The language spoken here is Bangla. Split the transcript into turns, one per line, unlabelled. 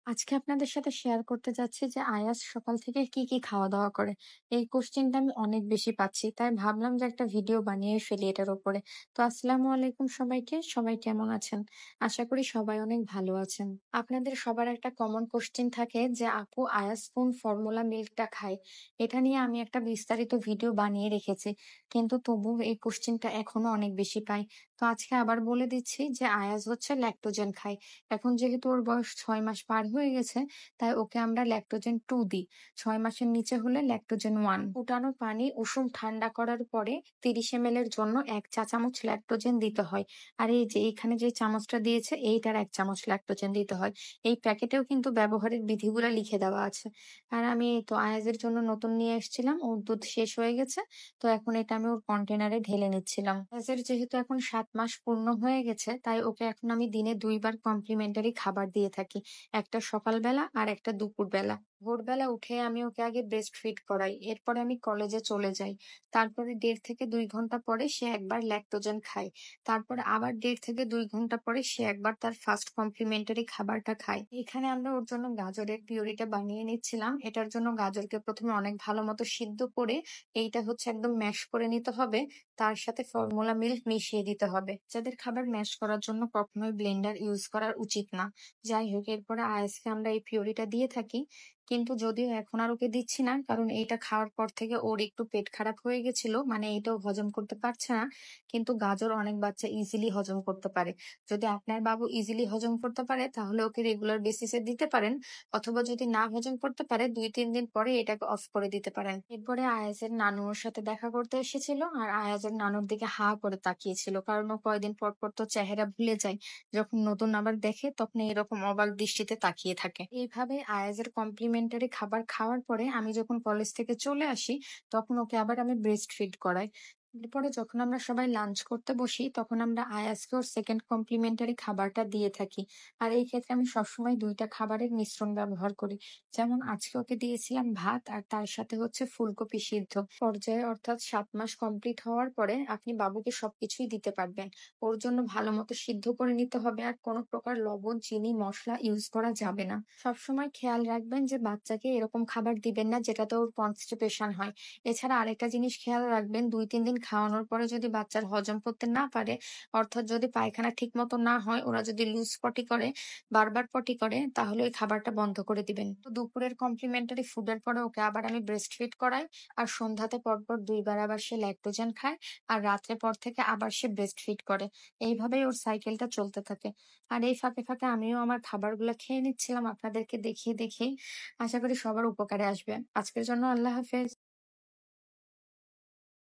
আজকে আপনাদের সাথে শেয়ার করতে যাচ্ছি যে আয়াস সকাল থেকে কি কি খাওয়া দাওয়া করে। এই কোশ্চেনটা আমি অনেক বেশি পাচ্ছি, তাই ভাবলাম যে একটা ভিডিও বানিয়ে ফেলি এটার উপরে। তো আসসালামু আলাইকুম সবাইকে, সবাই কেমন আছেন? আশা করি সবাই অনেক ভালো আছেন। আপনাদের সবার একটা কমন কোশ্চেন থাকে যে আপু আয়াস কোন ফর্মুলা মিল্কটা খায়। এটা নিয়ে আমি একটা বিস্তারিত ভিডিও বানিয়ে রেখেছি, কিন্তু তবু এই কোশ্চেনটা এখনো অনেক বেশি পাই। তো আজকে আবার বলে দিচ্ছি যে আয়াস হচ্ছে ল্যাক্টোজেন খায়। এখন যেহেতু ওর বয়স ৬ মাস পার হয়ে গেছে, তাই ওকে আমরা ল্যাকটোজেন 2 দিই। ৬ মাসের নিচে হলে ল্যাকটোজেন 1। ফুটানো পানি উষুম ঠান্ডা করার পরে ৩০ ml এর জন্য ১ চা চামচ ল্যাকটোজেন দিতে হয়। আর এই যে এইখানে যে চামচটা দিয়েছে এইটার ১ চামচ ল্যাকটোজেন দিতে হয়। এই প্যাকেটেও কিন্তু ব্যবহারের বিধিগুলা লিখে দেওয়া আছে। আর আমি এই তো আয়াজের জন্য নতুন নিয়ে এসেছিলাম। ওর দুধ শেষ হয়ে গেছে। তো এখন এটা আমি ওর কন্টেনারে ঢেলে নিচ্ছিলাম। আয়াজের যেহেতু এখন ৭ মাস পূর্ণ হয়ে গেছে, তাই ওকে এখন আমি দিনে ২ বার কমপ্লিমেন্টারি খাবার দিয়ে থাকি। একটা সকালবেলা আর একটা দুপুরবেলা। ভোরবেলা উঠে আমি ওকে আগে ব্রেস্ট ফিড করাই। এরপরে আমি কলেজে চলে যাই। তারপরে ১.৫ থেকে ২ ঘন্টা পরে সে একবার ল্যাকটোজেন খায়। তারপরে আবার ১.৫ থেকে ২ ঘন্টা পরে সে একবার তার ফার্স্ট কমপ্লিমেন্টারি খাবারটা খায়। এখানে আমরা ওর জন্য গাজরের পিউরিটা বানিয়ে নিচ্ছিলাম। এটার জন্য গাজরকে প্রথমে অনেক ভালো মতো সিদ্ধ করে এইটা হচ্ছে একদম ম্যাশ করে নিতে হবে। তার সাথে ফর্মুলা মিল্ক মিশিয়ে দিতে হবে। যাদের খাবার ম্যাশ করার জন্য কখনোই ব্লেন্ডার ইউজ করার উচিত না। যাই হোক, এরপরে আয়াসকে আমরা এই পিউরিটা দিয়ে থাকি। কিন্তু যদিও এখন আর ওকে দিচ্ছি না, কারণ এইটা খাওয়ার পর থেকে ওর একটু পেট খারাপ হয়ে গেছিল, মানে এইটাও হজম করতে পারছে না। কিন্তু গাজর অনেক বাচ্চা ইজিলি হজম করতে পারে। যদি আপনার বাবু ইজিলি হজম করতে পারে তাহলে ওকে রেগুলার বেসিসে দিতে পারেন, অথবা যদি না হজম করতে পারে ২-৩ দিন পরে এটাকে অফ করে দিতে পারেন। এরপরে আয়াজের নানু ওর সাথে দেখা করতে এসেছিল, আর আয়াজের নানুর দিকে হা করে তাকিয়েছিল, কারণ ও কয়দিন পর পর তো চেহারা ভুলে যায়। যখন নতুন আবার দেখে তখন এরকম অবাক দৃষ্টিতে তাকিয়ে থাকে। এইভাবে আয়াজের কমপ্লিমেন্টারি খাবার খাওয়ার পরে আমি যখন কলেজ থেকে চলে আসি, তখন ওকে আবার আমি ব্রেস্ট ফিড করাই। এরপরে যখন আমরা সবাই লাঞ্চ করতে বসি, তখন আমরা আয়াজকে ওর সেকেন্ড কমপ্লিমেন্টারি খাবারটা দিয়ে থাকি। আর এই ক্ষেত্রে আমি সবসময় ২ টা খাবারের মিশ্রণ ব্যবহার করি। যেমন আজকে ওকে দিয়েছিলাম ভাত, আর তার সাথে হচ্ছে ফুলকপি সিদ্ধ। পর্যায়ে অর্থাৎ ৭ মাস কমপ্লিট হওয়ার পরে আপনি বাবুকে সবকিছুই দিতে পারবেন। ওর জন্য ভালো মতো সিদ্ধ করে নিতে হবে, আর কোনো প্রকার লবণ, চিনি, মসলা ইউজ করা যাবে না। সবসময় খেয়াল রাখবেন যে বাচ্চাকে এরকম খাবার দিবেন না যেটাতে ওর কনস্টিপেশন হয়। এছাড়া আরেকটা জিনিস খেয়াল রাখবেন, ২-৩ দিন খাওয়ানোর পরে যদি বাচ্চার হজম করতে না পারে, অর্থাৎ যদি পায়খানা ঠিক মতো না হয়, ওরা যদি লুজ পটি করে, বারবার পটি করে, তাহলে ওই খাবারটা বন্ধ করে দিবেন। তো দুপুরের কমপ্লিমেন্টারি ফুডের পরে ওকে আবার আমি ব্রেস্ট ফিড করাই। আর সন্ধ্যাতে পরপর ২ বার আবার সে ল্যাকটোজেন খায়। আর রাত্রে পর থেকে আবার সে ব্রেস্ট ফিড করে। এইভাবেই ওর সাইকেলটা চলতে থাকে। আর এই ফাঁকে ফাঁকে আমিও আমার খাবারগুলো খেয়ে নিচ্ছিলাম আপনাদেরকে দেখিয়ে দেখিয়ে। আশা করি সবার উপকারে আসবে। আজকের জন্য আল্লাহ হাফেজ।